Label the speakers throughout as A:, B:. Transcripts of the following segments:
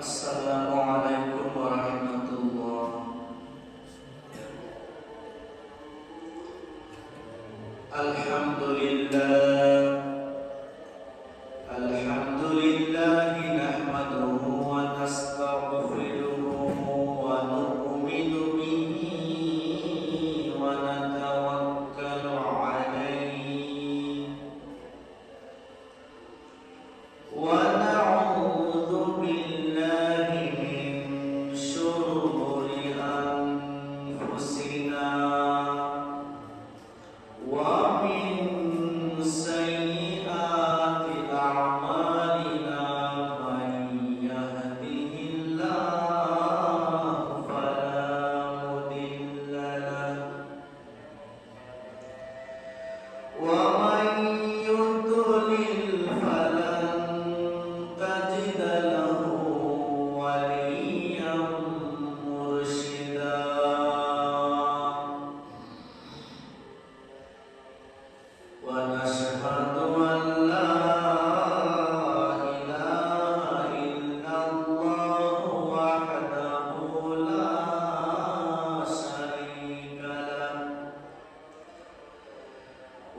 A: Assalamualaikum warahmatullahi. Alhamdulillah, alhamdulillahi nahmaduhu wa nastaghfiruhu wa nu'minu bihi wa natawakkalu alayhi wa na'udzu billahi min shururi anfusina wa min sayyiati a'malina man yahdihillahu fala mudilla lahu wa man yudlil falan tajida lahu waliyyan murshida. ونشهد أن لا إله إلا الله وحده لا شريك له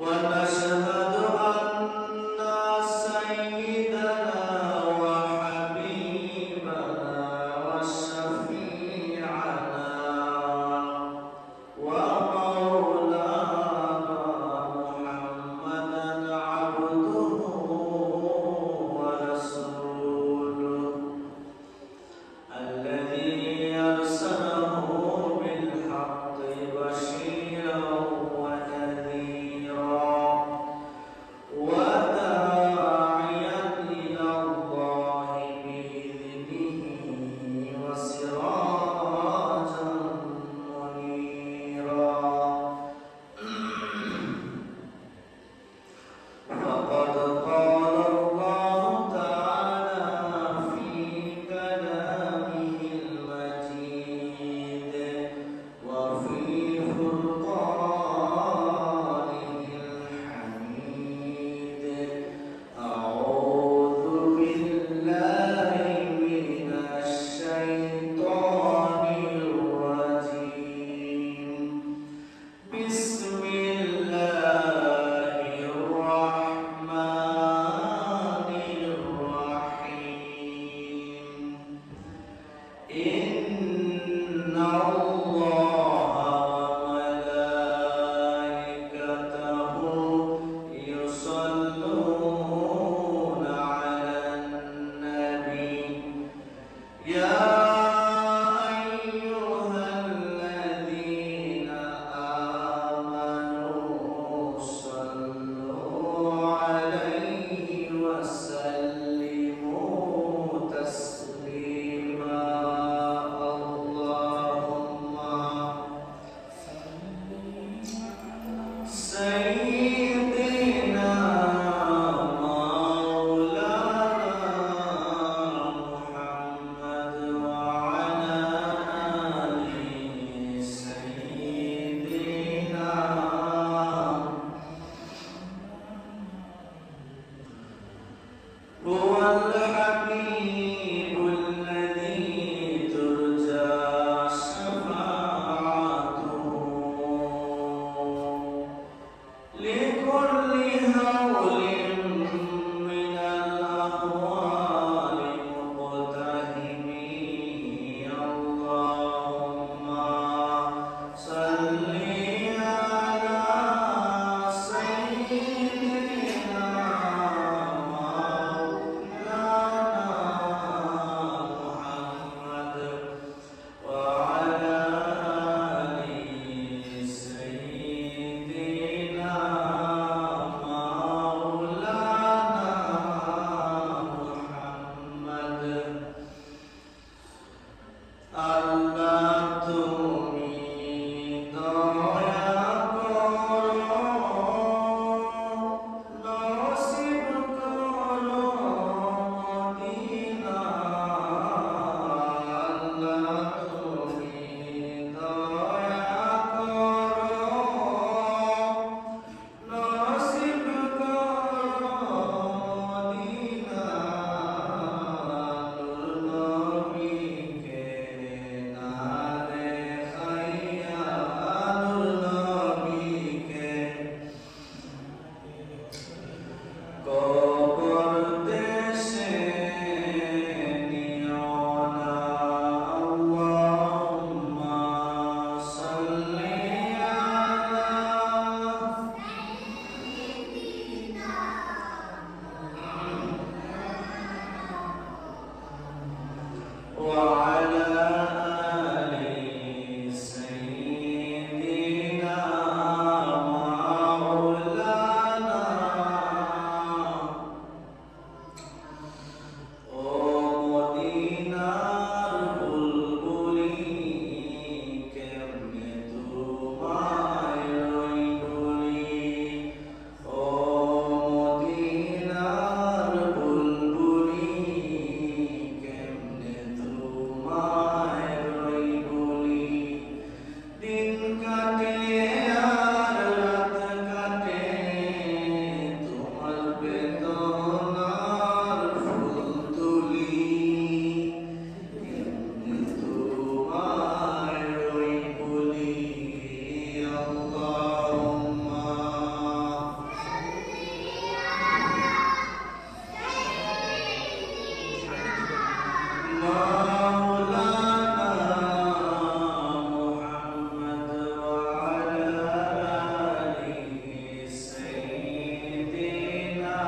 A: ونشهد أن سيدنا وحبيبنا وشفيعنا ومولانا محمدا عبده ورسوله الذي أرسله بالحق بشيرا ونذيرا وداعيا إلى الله بإذنه وسراجا منيرا. فقد قال الله تعالى في كلامه المجيد وفي فرقانه الحميد: أعوذ بالله من الشيطان الرجيم. بسم الله الرحمن الرحيم. إن الله وملائكته يصلون على النبي يا أيها الذين آمنوا صلوا عليه وسلموا تسليما. وعلى آل سيدنا مولانا ও মদিনার বুলবুলি কেমনে তোমায় রইবুলি ও মদিনার বুলবুলি কেমনে তোমায় রইবুলি দিন কাটে আর রাত কাটে তোমার বেদনার ফুল তুলি কেমনে তোমায় রইবুলি আল্লাহুম্মা مولانا محمد وعلى آل سيدنا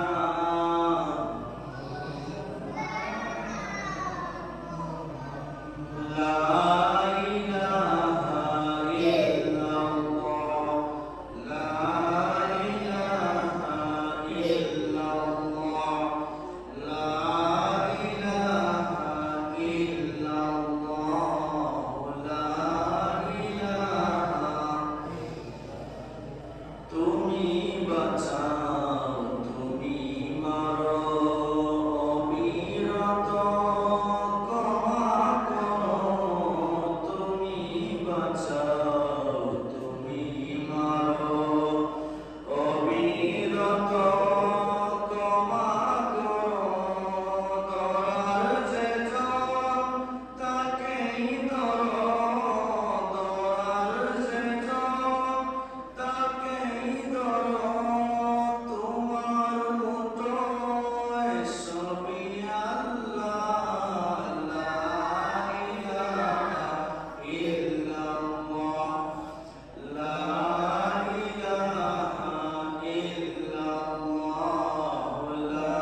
A: لا إله إلا الله لا إله إلا الله لا إله إلا الله لا إله তুমি বাঁচাও তুমি মারো অবিরত ক্ষমা করো তুমি বাঁচাও তুমি মারো অবিরত ক্ষমা করো ধরার যে জন তাকেই ধরো ধরার যে জন তাকেই ধরো তোমার মতো সবই আল্লাহ লা ইলাহা ইল্লাল্লাহ লা ইলাহা ইল্লাল্লাহ লা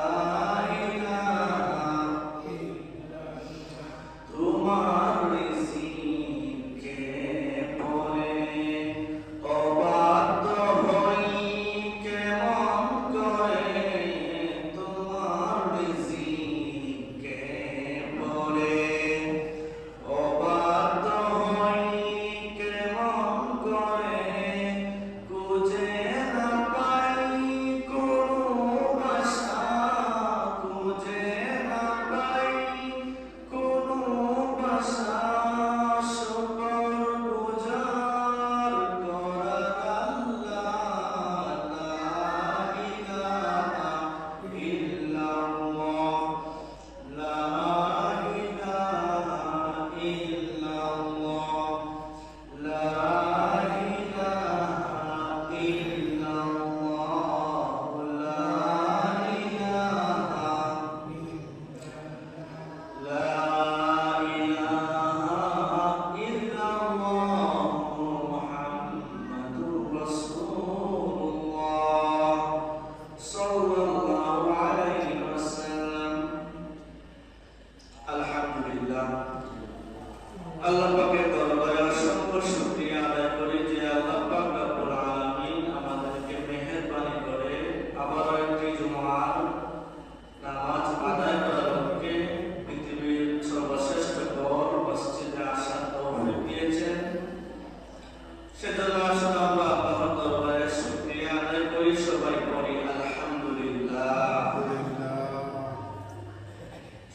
A: ইলাহা তোমার রিজিকে পরে অবাধ্য হই কেমন করে তোমার রিজিকে পরে অবাধ্য হই কেমন করে খুঁজে না পাই কোনো ভাষা খুঁজে না পাই কোনো ভাষা শুকর গুজার করার আল্লাহ লা ইলাহা ইল্লাল্লাহ লা ইলাহা ইল্লাল্লাহ লা ইলাহা ইল্লাল্লাহ লা ইলাহা لا إله إلا الله محمد رسول الله صلى الله عليه وسلم الحمد لله আল্লাহ পাকের দরবারে অসংখ্য শুকরিয়া আদায় করি যে আল্লাহ পাক রব্বুল আলামিন আমাদেরকে মেহেরবানি করে আবারও একটি জুমার নামাজ আদায় করার লক্ষ্যে পৃথিবীর সর্বশ্রেষ্ঠ ঘর মসজিদে আসার তৌফিক দিয়েছেন সেজন্য আসলে আমরা আল্লাহর দরবারে শুকরিয়া আদায় করি সবাই করি আলহামদুলিল্লাহ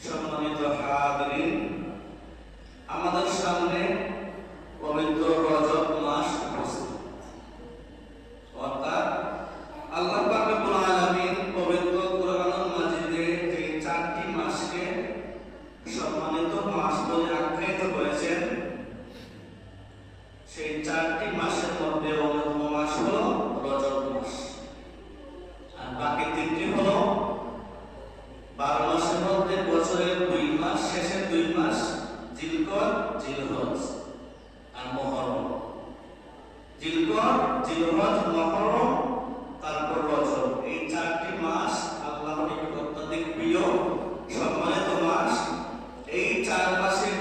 A: সম্মানিত হাজিরিন আমাদের সামনে পবিত্র রজব মাস উপস্থিত অর্থাৎ আল্লাহ পাক রব্বুল আলামিন পবিত্র কোরআনুল মাজিদে যে চারটি মাসকে সম্মানিত মাস বলে আখ্যায়িত করেছেন সেই চারটি মাসের মধ্যে অন্যতম মাস হলো রজব মাস আর বাকি তিনটি হলো 12 মাসের মধ্যে বছরের 2 মাস শেষের 2 মাস জিলকদ জিলহজ আর মুহররম জিলকদ জিলহজ মুহররম তারপর রজব এই চারটি মাস আল্লাহর নিকট অত্যধিক প্রিয় সম্মানিত মাস এই চার মাসের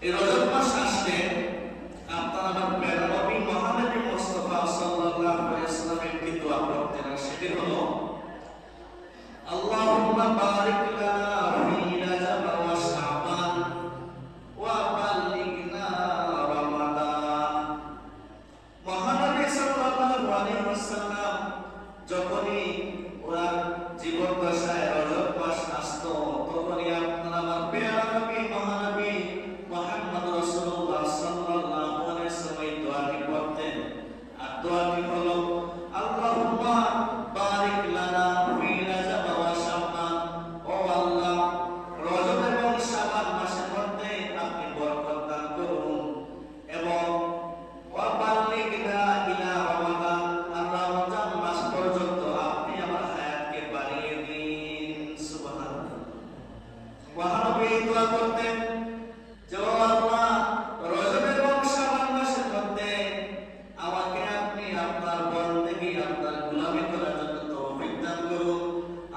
A: এই রজব মাস আসলে আপনার আমার প্রিয় নবী মহানবী মুস্তাফা সাল্লাল্লাহু আলাইহি ওয়াসাল্লাম একটি দোয়া করতেন, আর সেটি হলো আল্লাহুম্মা বারিক লানা ফি রাজাব ওয়া শাবান ওয়া বাল্লিগনা রমাদান। মহানবী সাল্লাল্লাহু আলাইহি ওয়াসাল্লাম যখনই ওনার জীবন দশায় রজব মাস আসতো, তখনই আপনার আমার প্রিয় নবী মহানবী মুহাম্মদ রাসূলুল্লাহ সাল্লাল্লাহু আলাইহি ওয়াসাল্লাম এই দোয়াটি পড়তেন। আর দোয়াটি হলো আল্লাহুম্মা বারিক লানা ফি রাজাব ওয়া শাবান, ও আল্লাহ রজব এবং শাবান মাসের মধ্যে আপনি বরকত দান করুন, এবং ওয়া বাল্লিগনা ইলা রমাদান, আর রমজান মাস পর্যন্ত আপনি আমার হায়াতকে বাড়িয়ে দিন। সুবহানাল্লাহ। মহানবী এই দোয়া করতেন যে ও আল্লাহ রজব এবং শাবান মাসের মধ্যে আমাকে আপনি আপনার বন্দেগী, আপনার গোলামি করার জন্য তৌফিক দান করুন,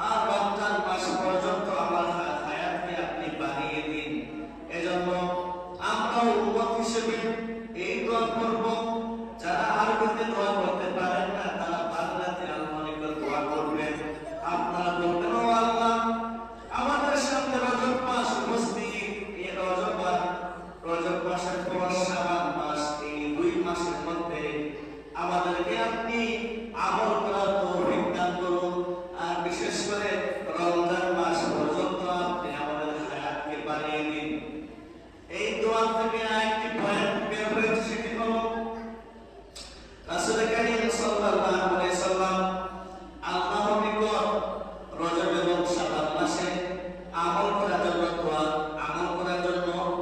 A: আর রমজান মাস পর্যন্ত আমার হায়াতকে আপনি বাড়িয়ে দিন। এজন্য আমরা উম্মত হিসেবে এই দোয়া করব। যারা আরবিতে দোয়া করতে পারেন না, তারা বাংলাতে আল্লাহর নিকট দোয়া করবেন। আপনারা বলবেন, ও আল্লাহ আমাদের সামনে রজব মাস উপস্থিত, এই রজব মাসের পর শাবান মাস, এই দুই মাসের মধ্যে আমাদেরকে আপনি আমল করার তৌফিক দান করুন, আর বিশেষ করে রমজান মাস পর্যন্ত আপনি আমাদের হায়াতকে বাড়িয়ে দিন। এই দোয়া থেকে আরেকটি পয়েন্ট বের হয়েছে, সেটি হলো রাসূল কারীম সাল্লাল্লাহু আলাইহি ওয়াসাল্লাম আল্লাহর নিকট রজব এবং শাবান মাসে আমল করার জন্য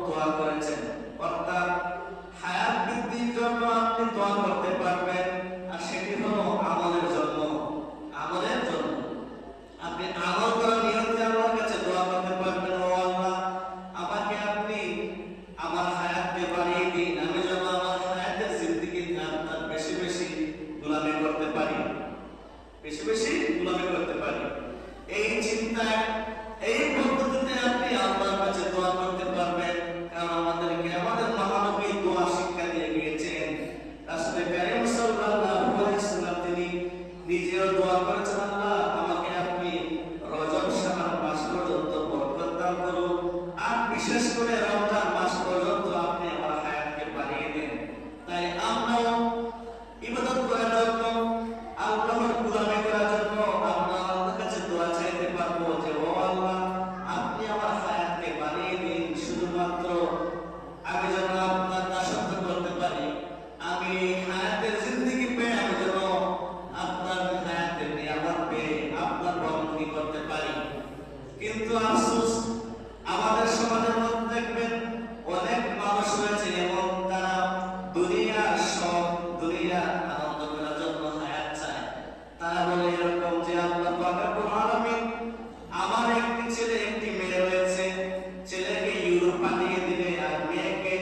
A: দোয়া করেছেন। অর্থাৎ হায়াত বৃদ্ধির জন্য আপনি দোয়া করতে পারবেন, আর সেটি হলো আমলের জন্য। আপনি আমল করার নিয়তে আল্লাহর কাছে দোয়া করতে পারবেন, ও আল্লাহ আমাকে আপনি আমার হায়াতকে বাড়িয়ে দিন, আমি যেন আমার হায়াতের জিন্দেগিতে আপনার বেশি বেশি গোলামি করতে পারি, এই চিন্তায়, এই পদ্ধতিতে আপনি আল্লাহর কাছে দোয়া করতে পারবেন। কারণ আমাদেরকে আমাদের মহানবী দোয়া শিক্ষা দিয়ে গিয়েছেন। রাসূল কারীম সাল্লাল্লাহু আলাইহি ওয়াসাল্লাম তিনি নিজেও দোয়া করেছেন, আল্লাহ আমাকে আপনি রজব শাবান মাস পর্যন্ত বরকত দান করুন, আর বিশেষ করে রমজান মাস পর্যন্ত আপনি আমার হায়াতকে বাড়িয়ে দিন। তাই আমরাও ইবাদত করার জন্য, আল্লাহর গোলামি করার জন্য আমরা আল্লাহর কাছে দোয়া চাইতে পারবো যে ও আল্লাহ আপনি আমার হায়াতকে বাড়িয়ে দিন, শুধুমাত্র আমি যেন আপনার দাসত্ব করতে পারি, আমি হায়াতের জিন্দেগি পেয়ে আমি যেন আপনার হায়াতের নিয়ামত পেয়ে আপনার বন্দী করতে পারি। কিন্তু আফসোস, আমাদের সমাজের মধ্যে দেখবেন অনেক মানুষ রয়েছে এবং তারা দুনিয়ার আনন্দ করার জন্য হায়াত চায়। তারা বলে এরকম যে আল্লাহ পাক রব্বুল আলামিন আমার একটি ছেলে একটি মেয়ে রয়েছে, ছেলেকে ইউরোপ পাঠিয়ে দিলে আর মেয়েকে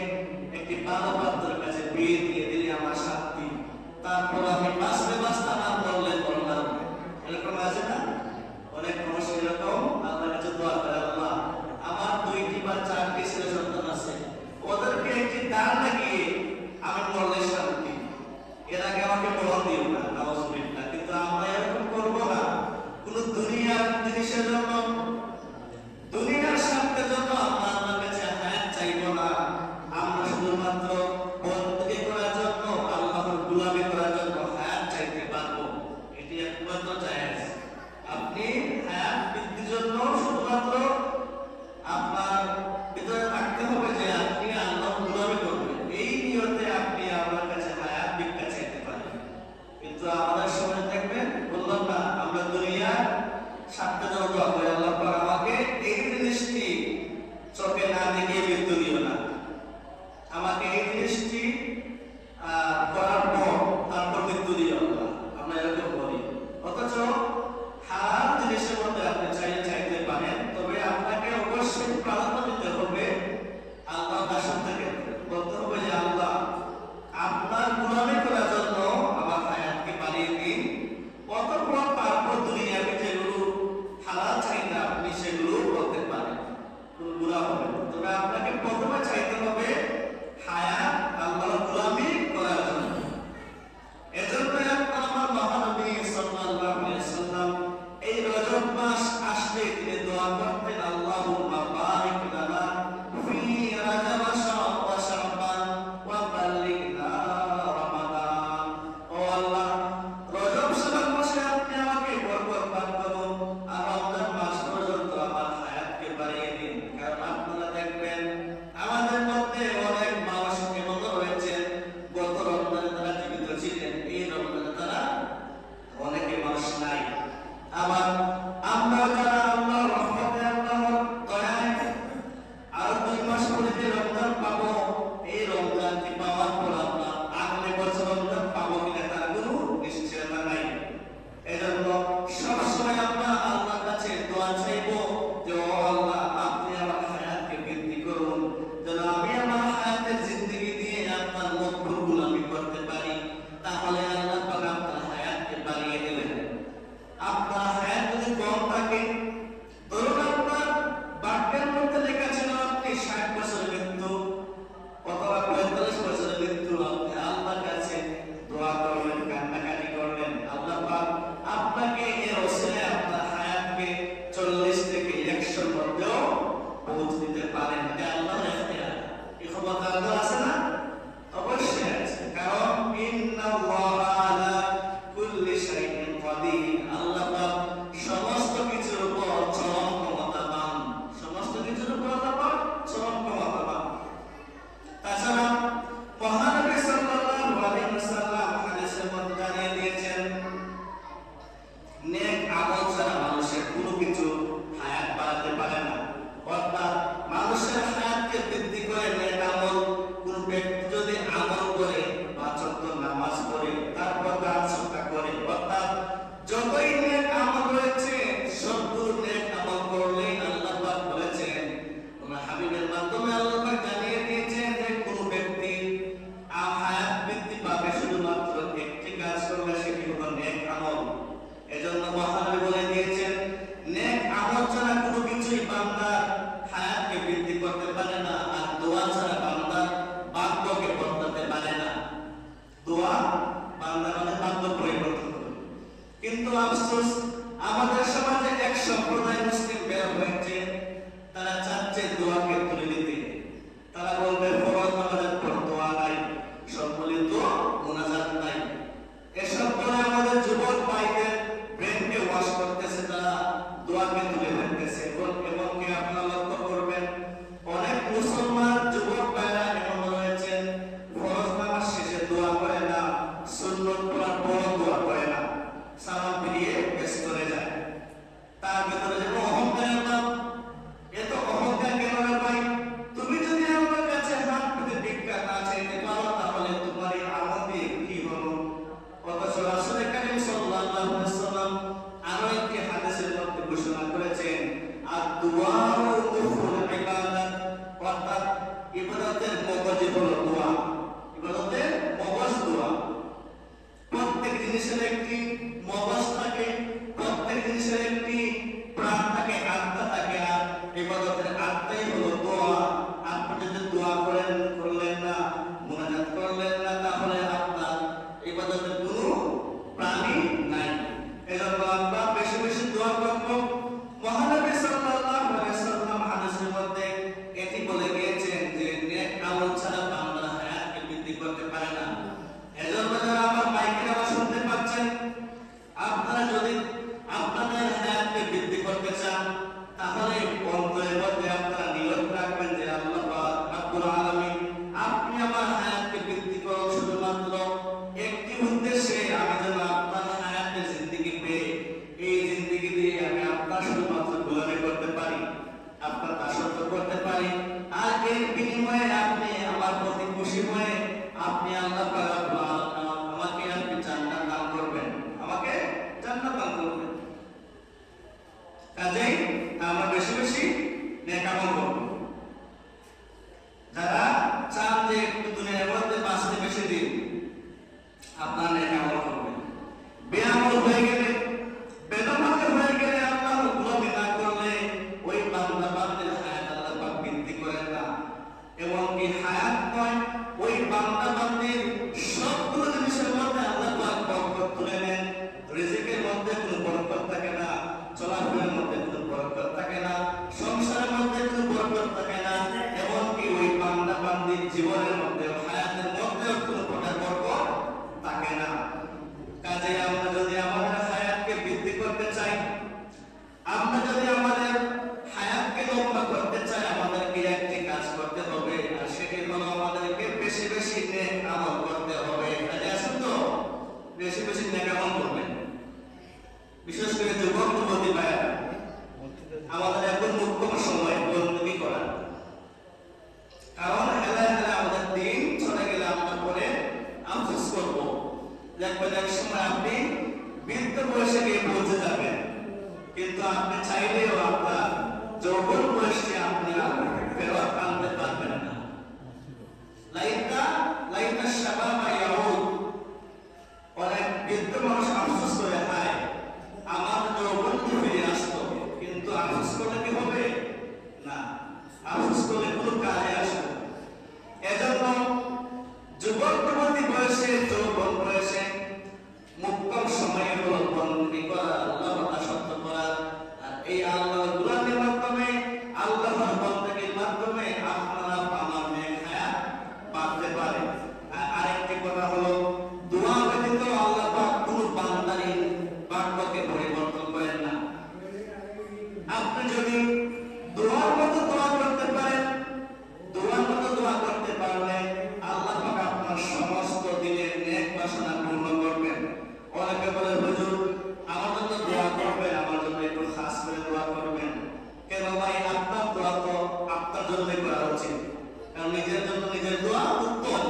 A: পারেন, এটা আল্লাহর ইখতিয়ার। এই ক্ষমতা আল্লাহর আছে না? অবশ্যই আছে, কারণ ইন্নাল্লাহা আলা কুল্লি শাইইন কাদির, আল্লাহ পাক সমস্ত কিছুর উপর চরম ক্ষমতাবান, সমস্ত কিছুর উপর আল্লাহ পাক চরম ক্ষমতাবান। তাছাড়া মহানবী সাল্লাল্লাহু আলাইহি ওয়াসাল্লাম হাদিসের মধ্যে জানিয়ে দিয়েছেন, নেক আমল ছাড়া মানুষের কোনো কিছু হায়াত বাড়াতে পারে না। অর্থাৎ মানুষের হায়াতকে বৃদ্ধি করে নেক আমল। কোন ব্যক্তি যদি আমল করে, পাঁচ ওয়াক্ত নামাজ পড়ে, তারপর দান সদকা করে, অর্থাৎ যতই নেক আমল রয়েছে সবগুলো নেক আমল করলেই আল্লাহ পাক বলেছেন, তোমার হাবিবের মাধ্যমে আল্লাহ পাক জানিয়ে দিয়েছেন যে কোন ব্যক্তি হায়াত বৃদ্ধি পাবে শুধুমাত্র একটি কাজ করলে, সেটি হলো নেক আমল। এজন্য মহানবী বলে দিয়েছেন, নেক আমল ছাড়া কোনো কিছুই বান্দার হায়াতকে বৃদ্ধি করতে পারে না, আর দোয়া ছাড়া বান্দার ভাগ্যকে বদলাতে পারে না। দোয়া বান্দার ভাগ্য পরিবর্তন করে। কিন্তু আফসোস, আমাদের সমাজে এক সম্প্রদায় মুসলিম বের হয়েছে, তারা চাচ্ছে দোয়াকে তুলে নিতে। তারা বলবে ফরজ নামাজের পর দোয়া নাই, সম্মিলিত মুনাজাত নাই। এসব বলে আমাদের যুবক ভাইদের ব্রেনকে ওয়াশ করতেছে, তারা দোয়াকে তুলে ফেলতেছে। এবং কি আপনারা লক্ষ্য করবেন, অনেক মুসলমান যুবক ভাইরা এমন রয়েছেন, ফরজ নামাজ শেষে দোয়া করে না, সুন্নত পড়ার পর দোয়া করে না, সালাম ফিরিয়ে ব্যস্ত হয়ে যায়। তার ভিতরে যেন অহংকারের ভাব। এত অহংকার কেন রে ভাই? তুমি যদি আমার কাছে হাত পেতে ভিক্ষা না চাইতে পারো, তাহলে তোমার এই আমল দিয়ে কি হলো? অথচ রাসূল কারীম সাল্লাল্লাহু আলাইহি ওয়াসাল্লাম আরো একটি হাদিসের মধ্যে ঘোষণা করেছেন, আদ-দুআউ মুখুল ইবাদাত, অর্থাৎ ইবাদতের মগজ হলো দোয়া। ইবাদতের মগজ দোয়া। প্রত্যেক জিনিসের একটি মগজ থাকে, প্রত্যেক জিনিসের একটি প্রাণ থাকে, আত্মা থাকে, আর ইবাদতের আত্মাই হলো দোয়া। আপনি যদি দোয়া করলেন না, মুনাজাত করলেন না, তাহলে আপনার ইবাদতের কোনো প্রাণী নাই। এজন্য আমরা বেশি বেশি দোয়া করব। মহানবী সাল্লাল্লাহু আলাইহি ওয়াসাল্লাম হাদিসের মধ্যে এটি বলে গিয়েছেন যে নেক আমল ছাড়া বান্দার হায়াতকে বৃদ্ধি করতে পারে না। এজন্য যারা আমার মাইকের আওয়াজ শুনতে পাচ্ছেন, আপনারা যদি আপনাদের হায়াতকে বৃদ্ধি করতে চান, তাহলে অন্তরের মধ্যে আপনারা নিয়ত রাখবেন যে আল্লাহ পাক রব্বুল আলামিন, আপনি আমার হায়াতকে বৃদ্ধি করুন শুধুমাত্র একটি উদ্দেশ্যে, আমি যেন আপনার হায়াতের জিন্দেগি পেয়ে এই জিন্দেগি দিয়ে আমি আপনার শুধুমাত্র গোলামি করতে পারি, আপনার দাসত্ব করতে পারি। আর এর বিনিময়ে আপনি আমার প্রতি খুশি হয়ে আপনি আল্লাহ পাক রব্বুল আলামিন আমাকে আপনি জান্নাত দান করবেন, আমাকে জান্নাত দান করবেন। কাজেই আমরা বেশি বেশি নেক আমল করব। যারা চান যে একটু দুনিয়ার মধ্যে বাঁচতে বেশি দিন, আপনারা নেক আমল করবেন। বেআমল হয়ে গেলে, বেনামাজি হয়ে গেলে, আল্লাহর গোলামি না করলে ওই বান্দা বান্দির হায়াত আল্লাহ পাক বৃদ্ধি করেন না। এবং এই হায়াত নয়, ওই বান্দা বান্দির সবগুলো জিনিসের মধ্যে আল্লাহ পাক বরকত তুলে নেন। রিজিকের মধ্যে কোনো বরকত থাকে না, চলাফেরার মধ্যে কোনো বরকত থাকে না, সংসারের মধ্যে কোনো বরকত থাকে না, এমনকি ওই বান্দা বান্দির জীবনের মধ্যে, হায়াতের মধ্যে কোনো প্রকার বরকত থাকে না। কাজে আমরা যদি আমাদের হায়াতকে বৃদ্ধি করতে চাই, আমরা যদি আমাদের হায়াতকে লম্বা করতে চাই, আমাদেরকে একটি কাজ করতে হবে, আর সেটি হলো আমাদেরকে বেশি বেশি নেক আমল করতে হবে। কাজে আসুন তো বেশি বেশি নেক আমল করবেন। বিশেষ করে যুবক যুবতী ভাইয়েরা, আমাদের এখন মুখ্য সময় বন্দী করা। কারণ হেলায় হেলায় আমাদের দিন চলে গেলে আমরা পরে আফসোস করবো। দেখবেন এক সময় আপনি বৃদ্ধ বয়সে গিয়ে পৌঁছে যাবেন, কিন্তু আপনি চাইলেও আপনার যৌবন বয়সে আপনি ফেরত আনতে পারবেন না। লাইতা শাবাবা ইয়াউদ, অনেক বৃদ্ধ মানুষ আফসোস করে, হায় আমার যৌবন ফিরে আসতো, কিন্তু আফসোস করলে কি হবে? না, আফসোস করলে কোনো কাজে আসবে। এজন্য যুবক যুবতী বয়সে, যৌবন বয়সে মুক্তম সময় হলো বন্দী করা, আল্লাহর দাসত্ব করা। আর এই আল্লাহর গোলামির মাধ্যমে, আল্লাহর বন্দেগীর মাধ্যমে কারণ নিজের জন্য নিজের দোয়া উত্তম।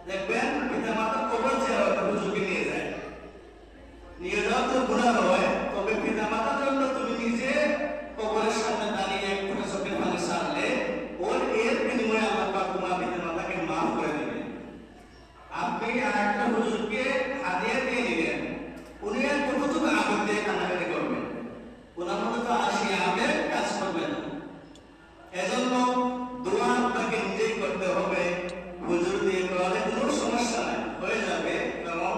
A: দেখবেন পিতা মাতা কবর জিয়ারত হুজুরকে নিয়ে যায়, নিয়ে যাওয়া তো গুনাহ হয়, তবে পিতা মাতার জন্য তুমি নিজে কবরের সামনে দাঁড়িয়ে একটু চোখের পানি সারলে ওর এর বিনিময়ে আল্লাহ পাক তোমার পিতা মাতাকে মাফ করে দেবেন। আপনি আরেকটা হুজুরকে হাদিয়া দিয়ে দিলেন, উনি আর কতটুকু আবেগ দিয়ে কান্নাকাটি করবেন, ওনার মধ্যে তো আসি আবেগ কাজ করবে না। এজন্য দোয়া আপনাকে নিজেই করতে হবে, হুজুর দিয়ে করালে কোনো সমস্যা নাই, হয়ে যাবে। কারণ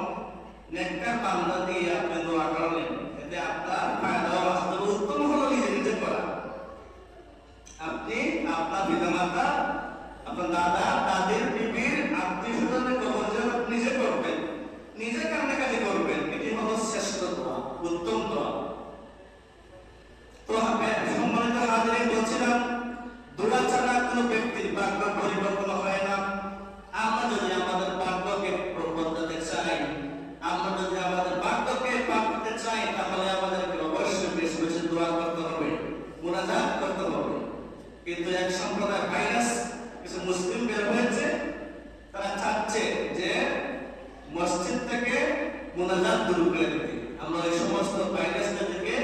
A: নেককার বান্দা দিয়ে আপনি দোয়া করলেন, এতে আপনার ফায়দা আসতে উত্তম হলো নিজে নিজে করা। আপনি আপনার পিতামাতা, আপনার দাদা দাদির বিবির আত্মীয় স্বজনের কবর জিয়ারত নিজে করবেন, নিজে কান্নাকাটি করবেন, এটি হলো শ্রেষ্ঠ দোয়া, উত্তম দোয়া। তো সম্মানিত হাজিরিন, বলছিলাম দোয়া ছাড়া কোনো ব্যক্তির ভাগ্য পরিবর্তন হয় না। আমরা যদি আমাদের ভাগ্যকে বদলাতে চাই, আমরা যদি আমাদের ভাগ্যকে পাল্টাতে চাই, তাহলে আমাদেরকে অবশ্যই বেশি বেশি দোয়া করতে হবে, মুনাজাত করতে হবে। কিন্তু এক সম্প্রদায় ভাইরাস কিছু মুসলিম বের হয়েছে, তারা চাচ্ছে যে মসজিদ থেকে মুনাজাত দূর করে দিতে। আমরা এই সমস্ত ভাইরাসদেরকে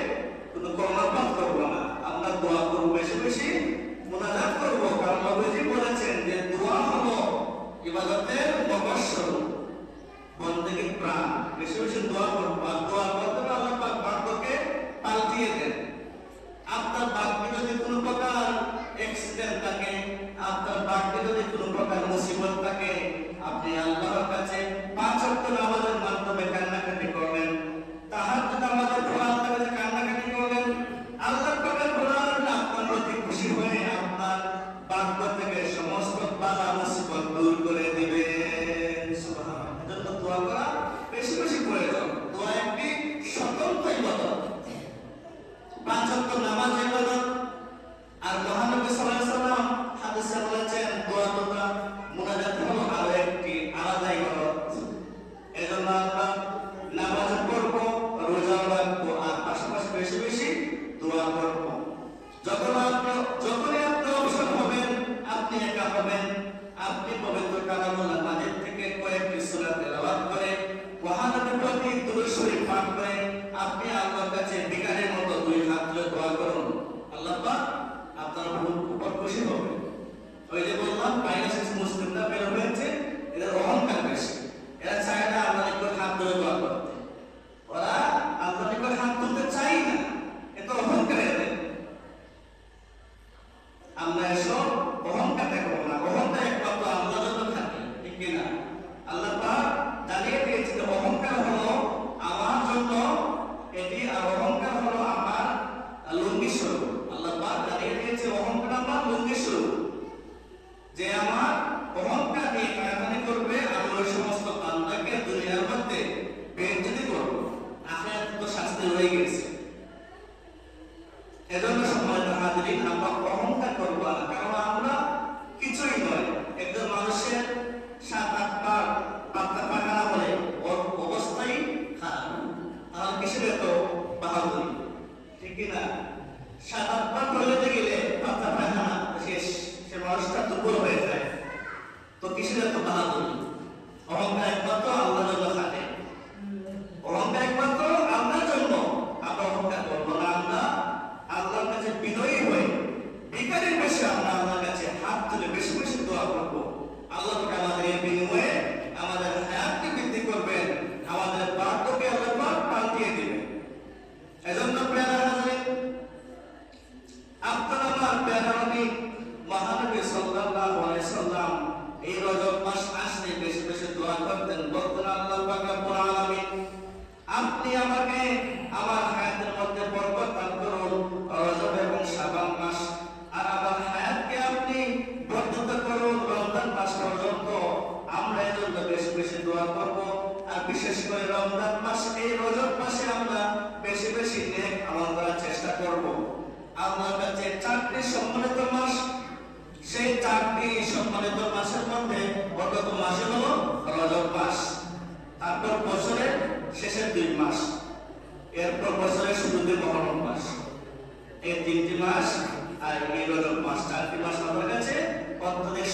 A: কোনো কর্ণপাত করবো না, আমরা দোয়া করবো, বেশি বেশি মুনাজাত করবো। কারণ নবীজি বলেছেন যে দোয়া হলো ইবাদতের মকসদ, বন্দেগীর প্রাণ। বেশি বেশি দোয়া করবো, আর দোয়া করতে আল্লাহ পাক ভাগ্যকে পাল্টিয়ে দেন। আপনার ভাগ্যে যদি কোনো প্রকার অ্যাক্সিডেন্ট থাকে, আপনার ভাগ্যে যদি কোনো প্রকার মুসিবত থাকে, আপনি আল্লাহর কাছে 5 ওয়াক্ত নামাজের মাধ্যমে কান্নাকাটি করবেন, তাহাজ্জুদ নামাজের পর আল্লাহর কাছে কান্নাকাটি করবেন, আল্লাহ পাকের বলার আপনার প্রতি খুশি হয়ে আপনার ভাগ্য থেকে সমস্ত বাধা মুসিবত দূর করে দিবেন। সুবহানাল্লাহ। এজন্য দোয়া করা বেশি বেশি প্রয়োজন। দোয়া একটি স্বতন্ত্র ইবাদত, 5 ওয়াক্ত নামাজ ইবাদত। আর মহানবী সাল্লাল্লাহু আলাইহি ওয়াসাল্লাম হাদিসে বলেছেন দোয়া করা মুনাজাত হলো আরো একটি আলাদা ইবাদত। এজন্য আমরা নামাজ পড়ব, রোজা রাখবো, আর পাশাপাশি বেশি বেশি দোয়া করব। যখনই আপনি অবসর হবেন, আপনি একা হবেন, আপনি পবিত্র কালামুল মাজিদ থেকে কয়েকটি সূরা তেলাওয়াত করে, মহানবীর প্রতি দুরূদ শরীফ পাঠ করে আপনি আল্লাহর কাছে ভিখারির মতো 2 হাত তুলে দোয়া করুন। আল্লাহ পাক আপনার উপর খুশি হবে। ওই যে বললাম ভাইরাস মুসলিমরা বের হয়েছে, এদের অহংকার বেশি, এরা চায় না আল্লাহর নিকট হাত তুলে দোয়া করতে, ওরা আল্লাহর নিকট হাত তুলতে চাই না, এত অহংকার এদের। আমরা এসব অহংকার দেখাবো না, অহংকার একমাত্র আল্লাহর জন্য থাকে, ঠিক কিনা? আল্লাহ পাক জানিয়ে দিয়েছে যে অহংকার হলো আমার জন্য এটি, আর অহংকার হলো আমার লুঙ্গি স্বরূপ। আল্লাহ পাক জানিয়ে দিয়েছে অহংকার আমার লুঙ্গি স্বরূপ, যে আমার অহংকার নিয়ে কারাকারি করবে, আমি ওই সমস্ত বান্দাকে দুনিয়ার মধ্যে বেইজ্জতি করব, আখিরাতে তো শাস্তি রয়ে গেছে। এজন্য সম্মানিত হাজিরিন, আমরা অহংকার করব না, কারণ আমরা কিছুই নয়। একজন মানুষের 7-8 বার পাতলা পায়খানা হলে ওর অবস্থাই খারাপ, আর কিসের এত বাহাদুরি, ঠিক কিনা? 7-8 বার টয়লেটে গেলে পাতলা পায়খানা শেষ, সে মানুষটা দুর্বল হয়ে যায়, তো কিসের এত বাহাদুরি? অহংকার একমাত্র আল্লাহর জন্য খাটে, অহংকার একমাত্র আল্লাহর জন্য। আমরা অহংকার করবো না, আমরা আল্লাহর কাছে বিনয়ী হয়ে ভিখারির বেশি আমরা আল্লাহর কাছে হাত তুলে বেশি বেশি দোয়া করবো। আল্লাহ পাক আমাদের এই বিনিময়ে আমাদের হায়াতকে বৃদ্ধি করবেন, আমাদের ভাগ্যকে আল্লাহ পাক পাল্টিয়ে দিবেন। এজন্য প্রিয় হাজিরিন, আপনারা আমার প্রিয় নবী মহানবী সাল্লাল্লাহু আলাইহি সাল্লাম এই রজব মাস আসলে বেশি বেশি দোয়া করতেন, বলতেন আল্লাহ পাক রব্বুল আলামিন আপনি আমাকে আমার হায়াতের মধ্যে বরকত দান করুন রজব এবং শাবান মাস, আর আমার হায়াতকে আপনি বর্ধিত করুন রমজান মাস পর্যন্ত। আমরা এজন্য বেশি বেশি দোয়া করব, আর বিশেষ করে রমজান মাস, এই রজব মাসে আমরা বেশি বেশি নেক আমল করার চেষ্টা করব। আল্লাহর কাছে 4টি সম্মানিত মাস, সেই 4টি সম্মানিত মাসের মধ্যে বড় মাস হলো রজব মাস, তারপর বছরের শেষের 2 মাস, এরপর বছরের শুরুতে মহরম মাস। এই 3টি মাস আর এই রজব মাস, 4টি মাস আমাদের কাছে অত্যধিক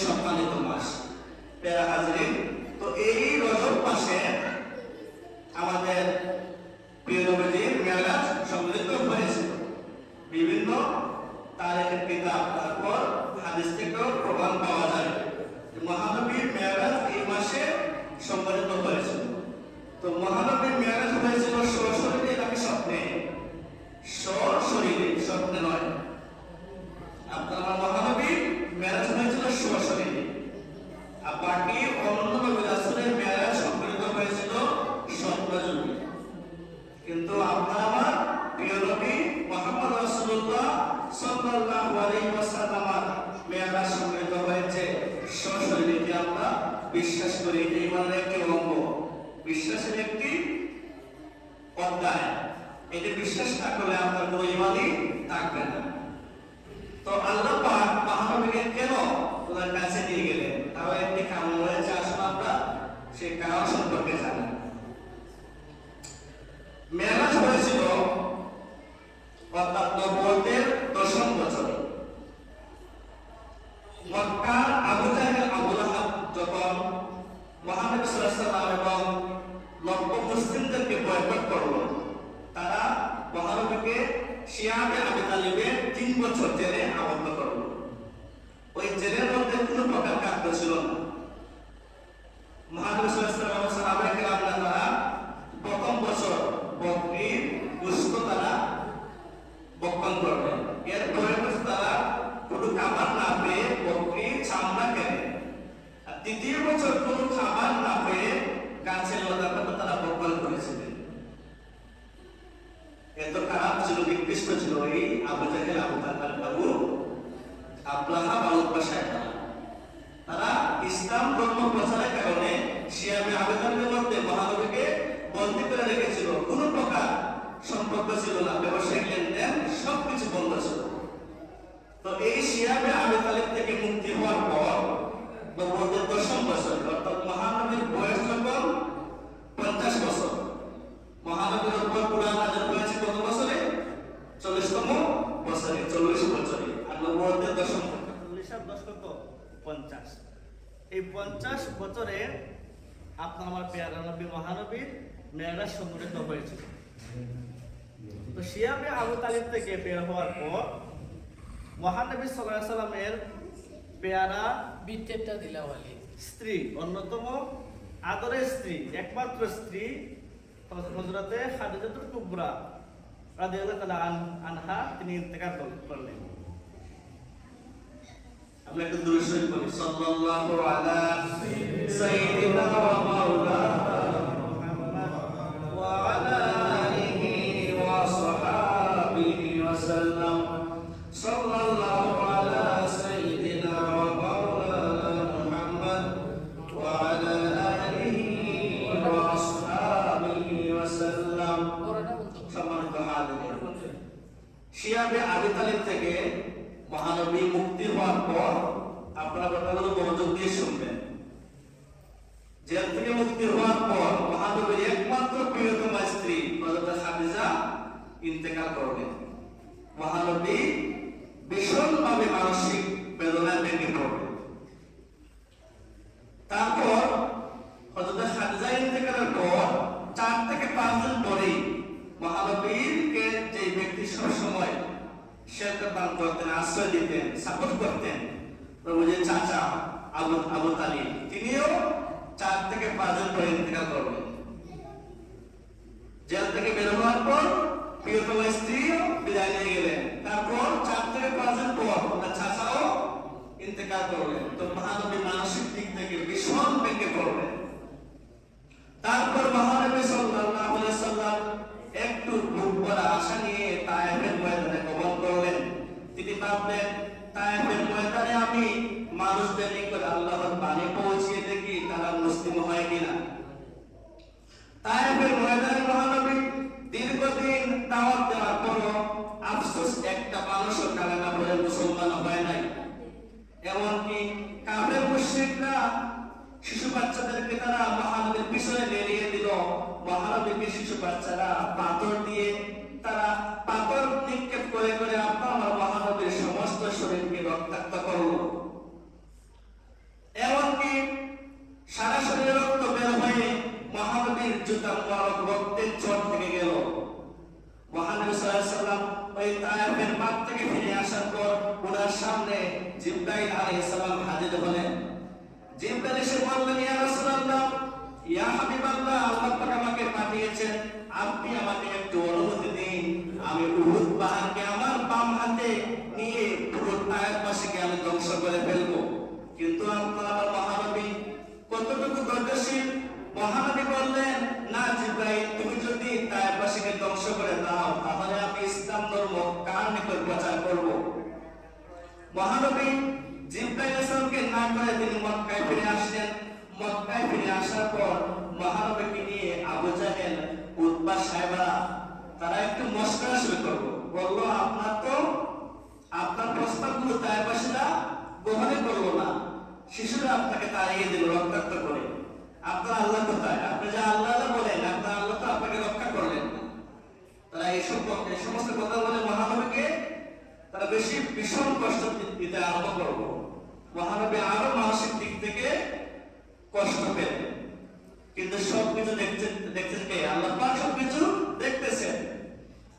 A: বিশ্বাস করি, এটা ইমানের একটি অঙ্গ, বিশ্বাসের একটি অধ্যায়। এটা বিশ্বাস না করলে আপনার কোনো ইমানই থাকবে না। তো আল্লাহ পাক মহানবীকে কেন ওনার কাছে নিয়ে গেলেন, তাও একটি কারণ রয়েছে। আসলে আমরা সেই কারণ সম্পর্কে জানি। মেরাজ হয়েছিল অর্থাৎ নবুয়তের 10ম বছরে। মক্কার আবু জাহেল আবু লাহাব যখন মুহাম্মদ সাল্লাল্লাহু আলাইহি ওয়াসাল্লাম এবং নব্য মুসলিমদেরকে বয়কট করলো, তারা মহানবীকে শিয়াবে আবি তালিবের 3 বছর জেলে আবদ্ধ করলো। ওই জেলের মধ্যে কোনো প্রকার খাদ্য ছিল না। মুহাম্মদ সাল্লাল্লাহু আলাইহি ওয়াসাল্লামের কেরামরা তারা প্রথম বছর বকরির গোশত তারা ভক্ষণ করবেন। এরপরে তারা কোনো খাবার না পেয়ে বকরির চামড়া কেনে। আর দ্বিতীয় বছর কোনো খাবার না পেয়ে গাছের লতাপাতা তারা ভক্ষণ করেছিলেন। এত খারাপ ছিল, নিকৃষ্ট ছিল এই আবু জাহেল আবু তালহার বাবু আবলাহা বালুবাসায়। তারা ইসলাম ধর্ম প্রচারের কারণে শিয়াবে আবু তালেবের মধ্যে মহানবীকে বন্দী করে রেখেছিল। কোনো প্রকার সম্পর্ক ছিল না, ব্যবসায়িক লেনদেন সবকিছু বন্ধ ছিল। তো এই শিয়াবে আবু তালেব থেকে মুক্তি হওয়ার পর নবুয়তের 10ম বছর, অর্থাৎ মহানবীর বয়স যখন 50 বছর, মহানবীর উপর কুরআন নাযিল হয়েছে কত বছরে? 40তম বছরে, 40 বছরে। আর নবুয়তের 10ম
B: 40 আর 10 কত? 50। এই 50 বছরে আপনার আমার পেয়ারা নবী মহানবীর মেরাজ সংঘটিত হয়েছিল। তো শিয়াবে আবু তালিব থেকে বের হওয়ার পর মহানবী সাল্লাল্লাহু আলাইহি সাল্লামের পেয়ারা
C: বিচ্ছেদটা দিলাওয়ালি
B: স্ত্রী, অন্যতম আদরের স্ত্রী, একমাত্র স্ত্রী হযরতে খাদিজাতুল কুবরা রাদিয়াল্লাহু তাআলা আনহা তিনি ইন্তেকাল করলেন।
A: আমরা একটু দূরে সরে পড়ি। সাল্লাল্লাহু আলা সাইয়্যিদিনা ওয়া মাওলানা মুহাম্মদ ওয়া আলা আলিহি ওয়া সাহবিহি ওয়া সাল্লাম। সাল্লাল্লাহু আলা সাইয়্যিদিনা ওয়া মাওলানা মুহাম্মদ ওয়া আলা আলিহি ওয়া সাহবিহি ওয়া সাল্লাম। সম্মানিত হাজিরিন, শিয়াবে আবি তালিব থেকে মহানবী মুক্তি হওয়ার পর আপনারা কথাগুলো মনোযোগ দিয়ে শুনবেন। জেল থেকে মুক্তি হওয়ার পর মহানবীর একমাত্র প্রিয়তমা স্ত্রী হযরত খাদিজা ইন্তেকাল করলেন। মহানবী ভীষণভাবে মানসিক বেদনায় ভেঙে পড়লেন। তারপর হযরত খাদিজা ইন্তেকালের পর 4 থেকে 5 দিন পরেই মহানবীকে যে ব্যক্তি সবসময় শেরদান করতেন, আশ্রয় দিতেন, সাপোর্ট করতেন, প্রভুজির চাচা আবু তালিব, তিনিও 4 থেকে 5 দিন পরে ইন্তেকাল করবেন। জেল থেকে বের হওয়ার পর প্রিয়তম স্ত্রীও বিদায় নিয়ে গেলেন। তারপর 4 থেকে 5 দিন পর ওনার চাচাও ইন্তেকাল করলেন। তো মহানবী মানসিক দিক থেকে ভীষণ ভেঙে পড়লেন। তারপর মহানবী সাল্লাল্লাহু আলাইহি সাল্লাম একটু বুক ভরা আশা নিয়ে তায়েফের ময়দানে গমন করলেন। তিনি ভাবলেন, তায়েফের ময়দানে আমি মানুষদের নিকট আল্লাহর বাণী পৌঁছিয়ে দেখি তারা মুসলিম হয় কিনা। তায়েফের ময়দানে মহানবী দীর্ঘদিন দাওয়াত দেওয়ার পরও আফসোস একটা মানুষও কালেমা পড়ে মুসলমান হয় নাই। এমনকি কাফের মুশরিকরা শিশু বাচ্চাদেরকে তারা মহানবীর পিছনে নেড়িয়ে দিল। মহানবীকে শিশু বাচ্চারা পাথর দিয়ে তারা পাথর নিক্ষেপ করে করে আপনার মহানবীর সমস্ত শরীরকে রক্তাক্ত করল। এমনকি সারা শরীরে রক্ত বের হয়ে মহানবীর জুতা মোবারক রক্তের চোট থেকে গেল। মহানবী সাল্লাল্লাহু আলাইহি সাল্লাম ওই তায়েফের মাঠ থেকে ফিরে আসার পর ওনার সামনে জিবরাইল আলাইহিস সালাম হাজির হলেন। জিবরাইল এসে বললেন, ইয়া রাসূলুল্লাহ, ইয়া হাবিবাল্লাহ, আল্লাহ পাক আমাকে পাঠিয়েছেন, আপনি আমাকে একটু অনুমতি দিন, আমি উহুদ পাহাড়কে আমার বাম হাতে নিয়ে পুরো তায়েফবাসীকে আমি ধ্বংস করে ফেলবো। কিন্তু আমার মহানবী কতটুকু ধৈর্যশীল। মহানবী বললেন, না জিবরাইল, তুমি যদি তায়েফবাসীকে ধ্বংস করে দাও তাহলে আমি ইসলাম ধর্ম কার নিকট প্রচার করব। মহানবী জিবরাইল আলাইহিস সালামকে না করে তিনি মক্কায় ফিরে আসলেন। মক্কায় ফিরে আসার পর মহানবীকে নিয়ে আবু জাহেল, উতবা, সাইবা তারা একটু মস্করা শুরু করলো। বললো, আপনার প্রস্তাবগুলো তাইবাসীরা গ্রহণই করলো না, শিশুরা আপনাকে তাড়িয়ে দিল রক্তাক্ত করে। আপনার আল্লাহ কোথায়? আপনি যে আল্লাহ আল্লাহ বলেন, আপনার আল্লাহ তো আপনাকে রক্ষা করলেন না। তারা এই সমস্ত কথা বলে মহানবীকে তারা বেশি ভীষণ কষ্ট দিতে আরম্ভ করবো। মহানবী আরো মানসিক দিক থেকে কষ্ট পেলেন। কিন্তু সবকিছু দেখছেন কে? আল্লাহ পাক সবকিছু দেখতেছেন।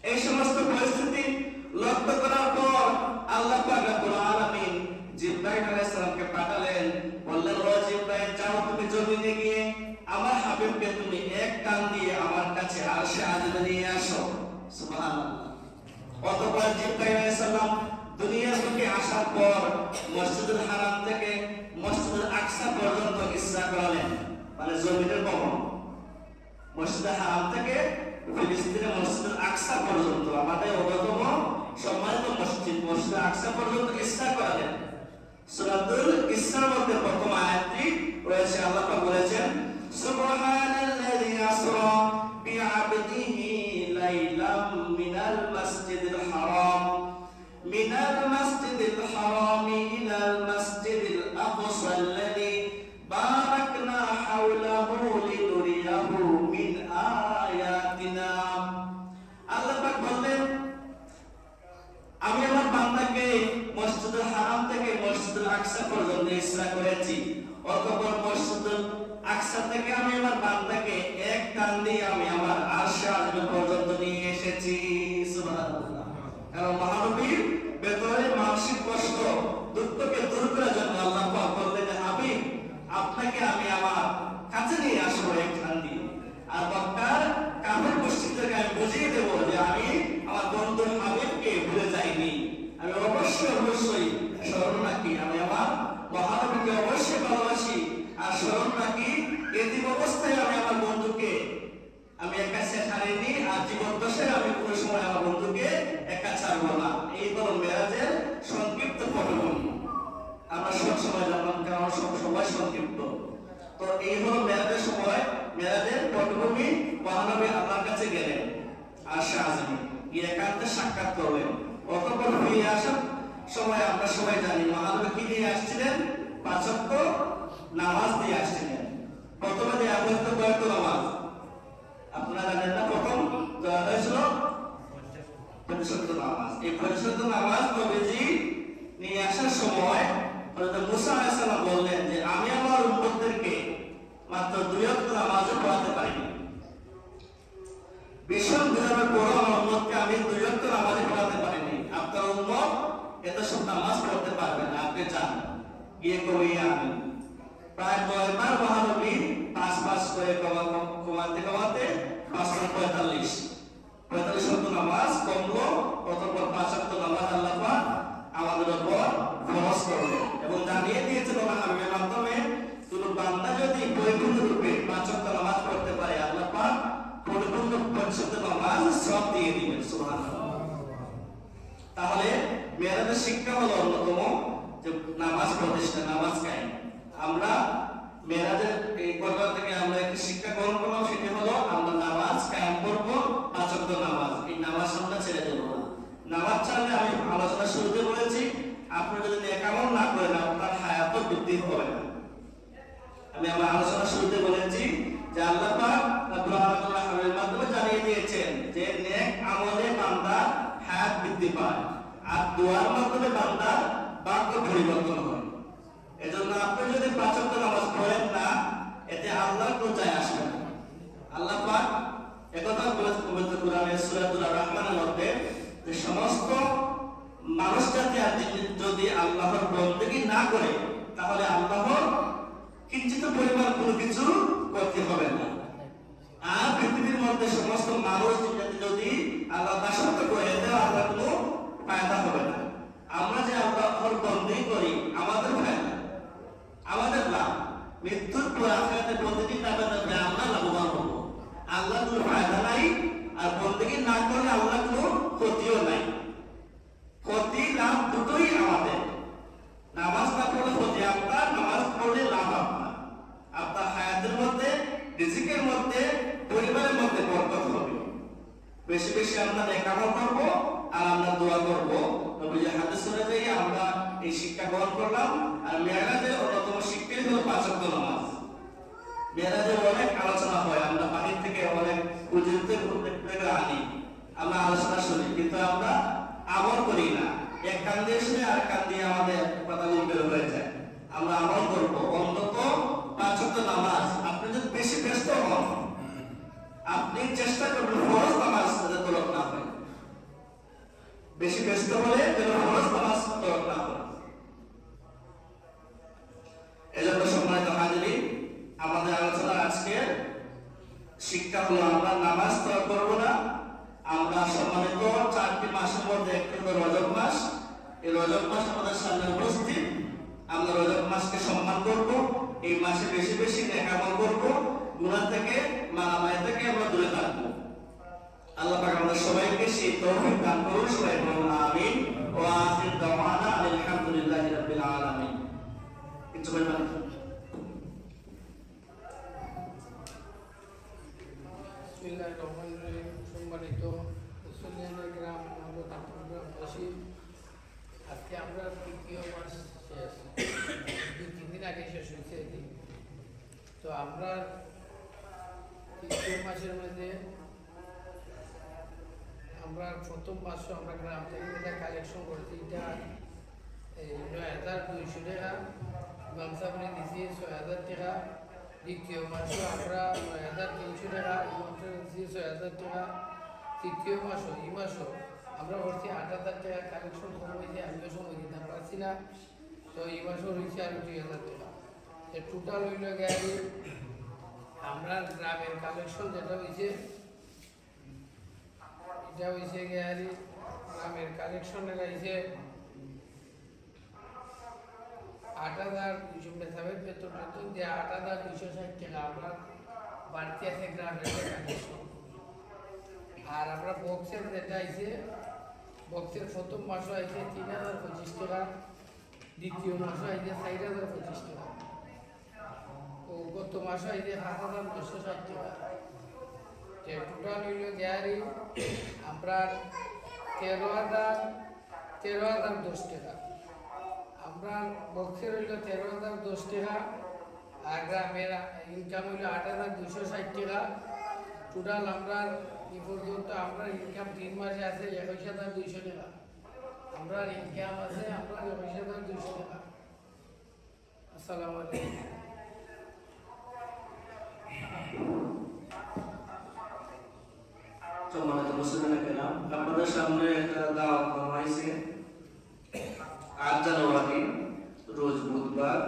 A: এই সমস্ত পরিস্থিতি লক্ষ্য করার পর আল্লাহ পাক রব্বুল আলামিন জিবরাইল আলাইহিস সালামকে পাঠালেন। বললেন, ও জিবরাইল, যাও তুমি জমিনে গিয়ে আমার হাবিবকে তুমি এক টান দিয়ে আমার কাছে আরশে আজিমে নিয়ে আসো। সুবহানাল্লাহ। অতঃপর জিবরাইল আলাইহিস সালাম দুনিয়ার বুকে আসার পর মসজিদুল হারাম থেকে মসজিদুল আকসা পর্যন্ত ইসরা করালেন, মানে জমিনের ভ্রমণ। মসজিদুল হারাম থেকে ফিলিস্তিনের মসজিদুল আকসা পর্যন্ত, আমাদের অন্যতম সম্মানিত মসজিদ মসজিদুল আকসা পর্যন্ত ইসরা করালেন। সূরাতুল ইসরার মধ্যে প্রথম আয়াতটি রয়েছে, আল্লাহ পাক বলেছেন, সুবহানাল্লাযী আসরা বিআবদিহি লাইলাম মিনাল মাসজিদিল হারাম ইলাল মাসজিদিল আকসা আল্লাযী বারাকনা হাওলাহু লিনুরিয়াহু মিন আয়াতিনা। আল্লাহ পাক বলেন, আমি আমার বান্দাকে মসজিদুল হারাম থেকে মসজিদুল আকসা পর্যন্ত ইসরা করেছি। অতঃপর মসজিদুল আকসা থেকে আমি আমার বান্দাকে এক টান দিয়ে আমি আমার আরশে আজিম পর্যন্ত নিয়ে এসেছি। সুবহানাল্লাহ। কারণ মহানবীর ভেতরে মানসিক কষ্ট, দুঃখকে দূর করার জন্য আল্লাহ পাক বললেন, হাবিব, আপনাকে আমি আমার কাছে নিয়ে আসবো এক টান দিয়ে। আর মক্কার কাফের মুশরিকদেরকে আমি বুঝিয়ে দেব যে আমি আমার বন্ধু হাবিবকে ভুলে যাইনি। আমি অবশ্যই স্মরণ রাখি, আমি আমার মহানবীকে অবশ্যই ভালোবাসি আর স্মরণ রাখি। এতিম অবস্থায় আমি আমার বন্ধুকে আমি একা ছাড়িনি, আর জীবন দশায় আমি কোনো সময় আমার বন্ধুকে একা ছাড়বো না। এই হলো মেরাজের সংক্ষিপ্ত পটভূমি। আমরা সব সময় জানলাম, কারণ সব সময় সংক্ষিপ্ত। তো এই হলো মেরাজের সময়, মেরাজের পটভূমি। মহানবী আল্লাহর কাছে গেলেন আরশে আজিমে, গিয়ে একান্তে সাক্ষাৎ করলেন। অতঃপর ফিরে আসার সময় আমরা সবাই জানি মহানবী কি দিয়ে আসছিলেন? 5 ওয়াক্ত নামাজ দিয়ে আসছিলেন। প্রথমে দেয়া হয়েছিল কয়েকটা নামাজ, আপনারা জানেন না? প্রথম দেওয়া হয়েছিল 50 নামাজ। এই 50 নামাজ নবীজি নিয়ে আসার সময় হযরত মুসা আলাইহিস সালাম বললেন যে আমি আমার উম্মতদেরকে মাত্র 2 ওয়াক্ত নামাজও পড়াতে পারিনি। ভীষণ বিরামের পর আমার উম্মতকে আমি 2 ওয়াক্ত নামাজ পড়াতে পারিনি। আপনার উম্মত এত সব নামাজ পড়তে পারবে না, আপনি চান গিয়ে করিয়ে আমি। প্রায় 9 বার মহানবী 5 করে কমাতে 545 ওয়াক্ত নামাজ কমলো। অতঃপর 5 ওয়াক্ত নামাজ আল্লাহ পাক আমাদের উপর ফরজ করলেন এবং জানিয়ে দিয়েছেন মহানবীর মাধ্যমে, কোন বান্দা যদি পরিপূর্ণ রূপে 5 ওয়াক্ত নামাজ পড়তে পারে, আল্লাহ পাক পরিপূর্ণ 50 নামাজ সব দিয়ে দিবেন। সুবহানাল্লাহ। তাহলে মেরাজের শিক্ষা হলো অন্যতম যে নামাজ প্রতিষ্ঠা, নামাজ কায়েম। আমরা মেরাজের এই পর্ব থেকে আমরা একটি শিক্ষা গ্রহণ করলাম, সেটি হলো আমরা নামাজ কায়েম করব, 5 ওয়াক্ত নামাজ। এই নামাজ আমরা ছেড়ে দেব না। নামাজ ছাড়লে আমি আলোচনা শুরুতে বলেছি, আপনি যদি নেকামল না করেন আপনার হায়াতও বৃদ্ধি হবে না। আমি আমার আলোচনা শুরুতে বলেছি যে আল্লাহ পাক রব্বুল আলামিনের মাধ্যমে জানিয়ে দিয়েছেন যে নেক আমলে বান্দার হায়াত বৃদ্ধি পায় আর দোয়ার মাধ্যমে বান্দার ভাগ্য পরিবর্তন হয়। এজন্য আপনি যদি 5 ওয়াক্ত নামাজ পড়েন না, এতে আল্লাহর কোনো যায় আসবে না। আল্লাহ পাক একথা বলেছেন পবিত্র কোরআনের সূরাতুল রহমানের মধ্যে যে সমস্ত মানুষ জাতি যদি আল্লাহর বন্দেগী না করে, তাহলে আল্লাহর কিঞ্চিত পরিমাণ কোনো কিছু করতে হবে না। আর পৃথিবীর মধ্যে সমস্ত মানুষ যদি আল্লাহ দাসত্ব করে, এতে আল্লাহ কোনো ফায়দা হবে না। আমরা যে আল্লাহর বন্দেগী করি, আমাদের ফায়দা, আমাদের লাভ। মৃত্যুর পর আখিরাতে প্রতিটি তাবে আমরা লাভবান হব। আল্লাহ কোনো ফায়দা নাই, আর বন্দেগী না করলে আল্লাহ কোনো ক্ষতিও নাই। ক্ষতি লাভ দুটোই আমাদের। নামাজ না পড়লে ক্ষতি আপনার, নামাজ পড়লে লাভ আপনার। আপনার রিজিকের মধ্যে পরিবারের মধ্যে বরকত হবে। বেশি বেশি আমরা নেক আমল করব আর আমরা দোয়া করব। নবীজি হাদিস অনুযায়ী আমরা এই শিক্ষা গ্রহণ করলাম। আর মেরাজের অন্যতম শিক্ষাই হলো 5 ওয়াক্ত নামাজ। মেরাজে অনেক আলোচনা হয়, আমরা বাহির থেকে অনেক উজুতে থেকে আনি, আমরা আলোচনা শুনি, কিন্তু আমরা আমল করি না। এক কান দিয়ে শুনে আর কান দিয়ে আমাদের কথাগুলো বের হয়ে যায়। আমরা আমল করব অন্তত 5 ওয়াক্ত নামাজ। আপনি যদি বেশি ব্যস্ত হন, আপনি চেষ্টা করবেন ফরজ নামাজ যাতে তরক না হয়। বেশি ব্যস্ত হলে যেন ফরজ নামাজ তরক না হয়। এজন্য সম্মানিত হাজিরিন, আমাদের আলোচনা আজকে শিক্ষা হলো আমরা নামাজ তরক করব না। আমরা সম্মানিত 4টি মাসের মধ্যে একটি হলো রজব মাস। এই রজব মাস আমাদের সামনে উপস্থিত। আমরা রজব মাসকে সম্মান করব। এই মাসে বেশি বেশি নেক আমল করব, গুনাহ থেকে মারামারি থেকে আমরা দূরে থাকবো। আল্লাহ পাক আমাদের সবাইকে সেই তৌফিক দান করুন। সবাই বলুন আমিন। ওয়া আখির দাওয়ানা আলহামদুলিল্লাহি রাব্বিল আলামিন। কিছু বলবেন?
C: বিসমিল্লাহির রহমানির রহিম। সম্মানিত মুসলিয়ানের গ্রাম মোহাম্মদবাসী, আজকে আমরা তৃতীয় মাস শেষ, 2-3 দিন আগে শেষ হয়েছে। তো আমরা তৃতীয় মাসের মধ্যে আমরা প্রথম মাসে আমরা গ্রাম থেকে যেটা কালেকশন করেছি, এটা 9,200 টাকা গামছা করে দিয়েছি, 6,000 টাকা। দ্বিতীয় মাসে আমরা 9,300 টাকা দিয়েছি, 6,000 টাকা। তৃতীয় মাসও এই মাসও আমরা করছি 8,000 টাকা কালেকশন করা হয়েছে। আমিও সময় দিতে পারছি না, তো এই মাসও রয়েছে আরো 2,000 টাকা। টোটাল হইল গাড়ি আমরা গ্রামের কালেকশন যেটা হয়েছে, এটা হয়েছে গাড়ি গ্রামের কালেকশন হয়েছে 8,200 মেধাবের বেতন দিয়ে 8,260 টাকা আমরা বাড়তি আছে গ্রামের কালেকশন। আর আমরা বক্সের যেটা আইছে, বক্সের প্রথম মাসও আইছে 3,025 টাকা, দ্বিতীয় মাসও আইছে 4,025 টাকা, ও গত মাসও আইছে 7,960 টাকা। টোটাল হইল গ্যারি আমরা 13,010 টাকা। আমরা বক্সের হইল 13,010 টাকা, আর গ্রামের ইনকাম হইল 8,260 টাকা। টোটাল আমরা এই পর্যন্ত আমরা ইনকাম 3 মাসে আছে 21,200 টাকা। আমরা ইনকাম আছে আমরা 21,200 টাকা। আসসালামু আলাইকুম।
A: সম্মানিত মুসলিম কেরাম, আপনাদের সামনে একটা দাওয়াত নামাইছে 8 জানুয়ারি রোজ বুধবার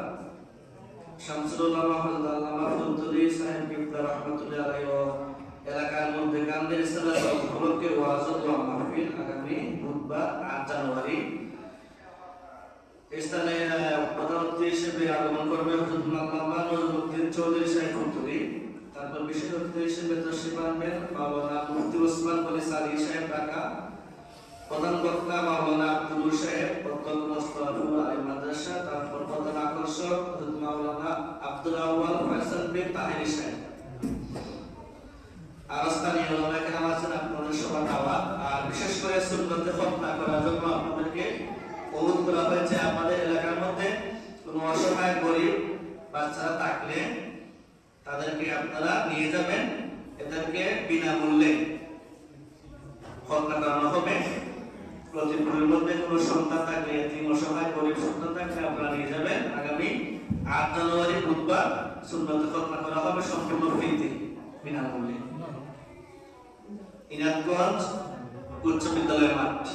A: শামসুল্লাহ মাহমুদ আল্লামা ফজলুদ্দি সাহেব কিবলা রাহমাতুল্লাহ আলাইহি ও এলাকার মধ্যে গান্ধী ইসলাম উপলক্ষে ওয়াজ ও দোয়া মাহফিল আগামী বুধবার 8 জানুয়ারি। স্থানে প্রধান অতিথি হিসেবে আগমন করবে হযরত মাওলানা নজরুদ্দিন চৌধুরী সাহেব ফুলতলি। তারপর বিশেষ অতিথি হিসেবে তশরিফ আনবেন মাওলানা মুফতি ওসমান গনি সাদি সাহেব ঢাকা। প্রধান বক্তা মাওলানা আব্দুল সাহেব প্রত্যন্ত মুস্তাফিজুল আলী মাদ্রাসা। তারপর প্রধান আকর্ষক হযরত মাওলানা আব্দুল আউয়াল ফয়সাল বিন তাহিরি সাহেব। আর স্থানীয় ওলামা কেরাম আছেন, আপনাদের সবার দাওয়াত। আর বিশেষ করে সুন্নতে খতনা করার জন্য আপনাদেরকে অনুরোধ করা হয়েছে। আমাদের এলাকার মধ্যে কোনো অসহায় গরিব বাচ্চারা থাকলে তাদেরকে আপনারা নিয়ে যাবেন, এদেরকে বিনামূল্যে খতনা করানো হবে। প্রতিপুরের মধ্যে কোনো সন্তান থাকলে, এতিম অসহায় গরিব সন্তান থাকলে আপনারা নিয়ে যাবেন। আগামী 8 জানুয়ারি বুধবার সুন্নতে খতনা করা হবে সম্পূর্ণ ফ্রিতে, বিনামূল্যে। ইনাদগঞ্জ উচ্চ বিদ্যালয়ের মাঠ।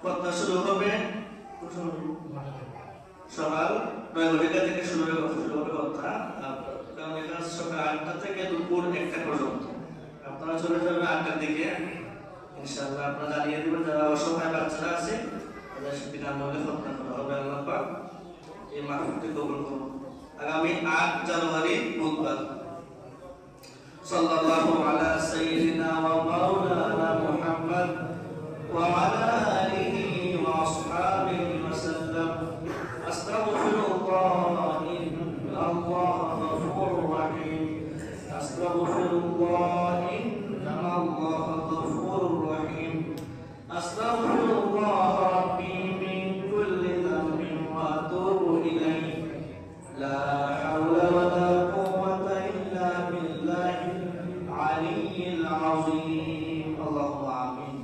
A: খতনা শুরু হবে সকাল 9:00 থেকে শুরু হবে খতনা। কারণ এখানে সকাল 8টা থেকে দুপুর 1টা পর্যন্ত। আপনারা চলে যাবেন 8টার দিকে, ইনশাআল্লাহ আপনারা জানিয়ে দিবেন যারা অসহায় বাচ্চারা আছে তাদের বিনামূল্যে খতনা করা হবে। আল্লাহ পাক এই মাহফিলটি কবুল করুন। আগামী 8 জানুয়ারি বুধবার। সাল্লাল্লাহু আলা সাইয়্যিদিনা ওয়া মাওলানা মুহাম্মদ ওয়া আলা আলিহি ওয়া আসহাবিহি ওয়া সাল্লাম। আস্তাগফিরুল্লাহ, ইন্নাল্লাহা গফুরুর রাহিম। astaghfirullah innallaha ghafurur rahim astaghfirullah rabbi min kulli dhanbin wa atubu ilayhi la hawla wa la quwwata illa billahil aliyyil azim Allahumma amin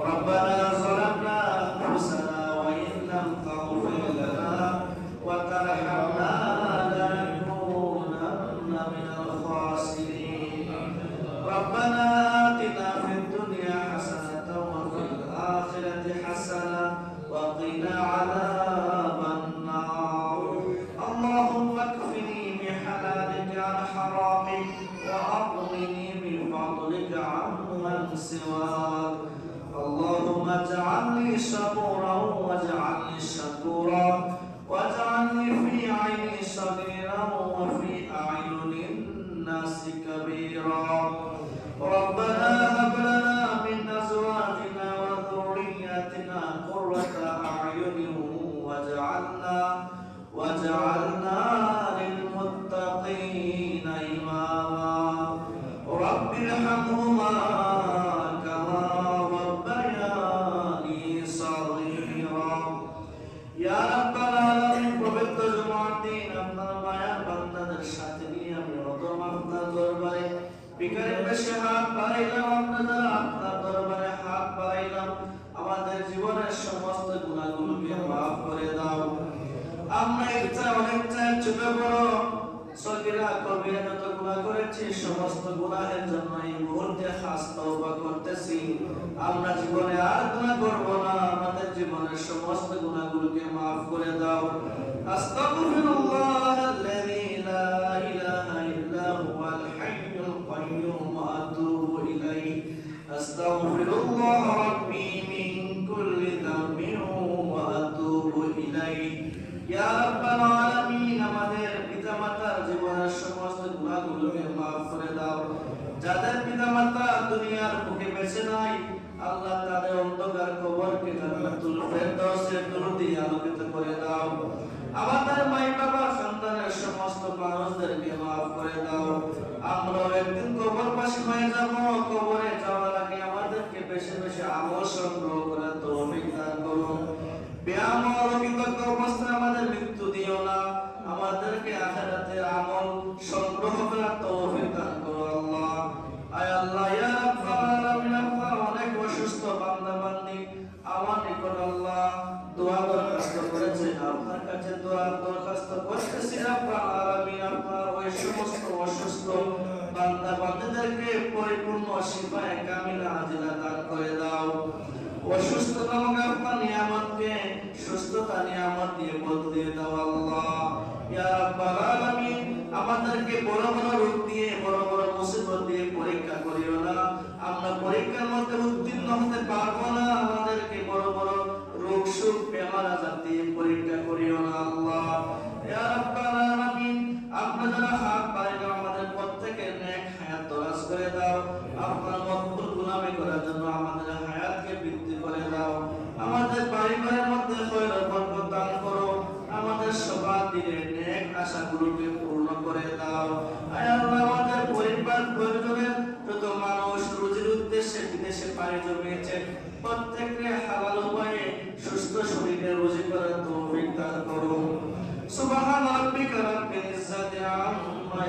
A: Rabbana zalamna anfusana wa in lam taghfir lana wa tarhamna lanakunanna minal khasirin Rabbana atina fid dunya hasanatan wa fil akhirati hasanatan wa qina adhaban nar Allahumma kfini bi halalika an haramik wa aghnini bi fadlika amman siwak اللهم اجعلني صبورا واجعلني شكورا واجعلني في عيني صغيرا وفي أعين الناس كبيرا ربنا هب لنا من أزواجنا وذرياتنا قرة أعين واجعلنا للمتقين إماما رب ارحمهما আমাদের জীবনের সমস্ত গুনাহগুলোকে মাফ করে দাও আমরা ইচ্ছা অনিচ্ছা ছোট বড় সগীরা কবিরা যত গুনাহ করেছি সমস্ত গুনাহের জন্য এই মুহূর্তে খাস তওবা করতেছি আমরা জীবনে আর গুনাহ করব না আমাদের জীবনের সমস্ত গুনাহগুলোকে মাফ করে দাও আস্তাগফিরুল্লাহাল্লাযী লা ইলাহা ইল্লা হুয়াল হাইয়ুল কাইয়্যুম ওয়া আতুবু ইলাইহি আস্তাগফিরুল্লাহ রাব্বী মিন কুল্লি যামবিন ওয়া আতুবু ইলাইহি ইয়া রাব্বাল আলামিন আমাদের পিতামাতার জীবনের সমস্ত গুনাহগুলোকে মাফ করে দাও যাদের পিতামাতা দুনিয়ার বুকে বেঁচে নাই আল্লাহ তাদের অন্ধকার কবরকে জান্নাতুল ফেরদাউসের নূর দিয়ে আলোকিত করে দাও আমাদের মাই বাবা সন্তানের সমস্ত মানুষদেরকে মাফ করে দাও আমরা একদিন কবরবাসী হয়ে যাব কবরে যাওয়ার আগে আমাদেরকে বেশি বেশি আমল সংগ্রহ করার তৌফিক দান করুন বেআমল কৃতজ্ঞ অবস্থায় আমাদের মৃত্যু দিও না আমাদেরকে আখিরাতের আমল সংগ্রহ করার তৌফিক দান করো আল্লাহ আয় আল্লাহ ইয়া রাব্বাল আলামিন আপনার অনেক অসুস্থ বান্দা বান্দি আমার নিকট আল্লাহ দোয়া দরখাস্ত করেছে আপনার কাছে দোয়া দরখাস্ত করতেছি রাব্বাল আলামিন আপনার ওই সমস্ত অসুস্থ বান্দা বান্দিদেরকে পরিপূর্ণ শিফায়ে কামিলা আজিলা দান করে দাও অসুস্থতা আপনার নিয়ামতকে সুস্থতা নিয়ামত দিয়ে বদলে দাও আল্লাহ ইয়া রাব্বাল আলামিন আমাদেরকে বড় বড় রোগ দিয়ে বড় বড় মুসিবত দিয়ে পরীক্ষা করিও না আমরা পরীক্ষার মধ্যে উত্তীর্ণ হতে পারবো না আমাদেরকে বড় বড় রোগ সুখ বেমার আজার দিয়ে পরীক্ষা করিও না আল্লাহ ইয়া রাব্বাল আলামিন আপনি যারা হাত বাড়াইলো আমাদের প্রত্যেকের নেক হায়াত দরাজ করে দাও আপনার মকবুল গোলামি করার জন্য আমাদের হায়াতকে বৃদ্ধি করে দাও আমাদের পরিবারের মধ্যে খৈর বরকত দান করো আমাদের সবার দিনের নেক আশাগুলোকে পূর্ণ করে দাও আয় আল্লাহ আমাদের পরিবার পরিজনের যত মানুষ রুজির উদ্দেশ্যে বিদেশে পাড়ি জমিয়েছে প্রত্যেককে হালাল উপায়ে সুস্থ শরীরে রুজি করার তৌফিক দান করো সুবহান রাব্বিকা রাব্বিল ইজ্জাতি আম্মা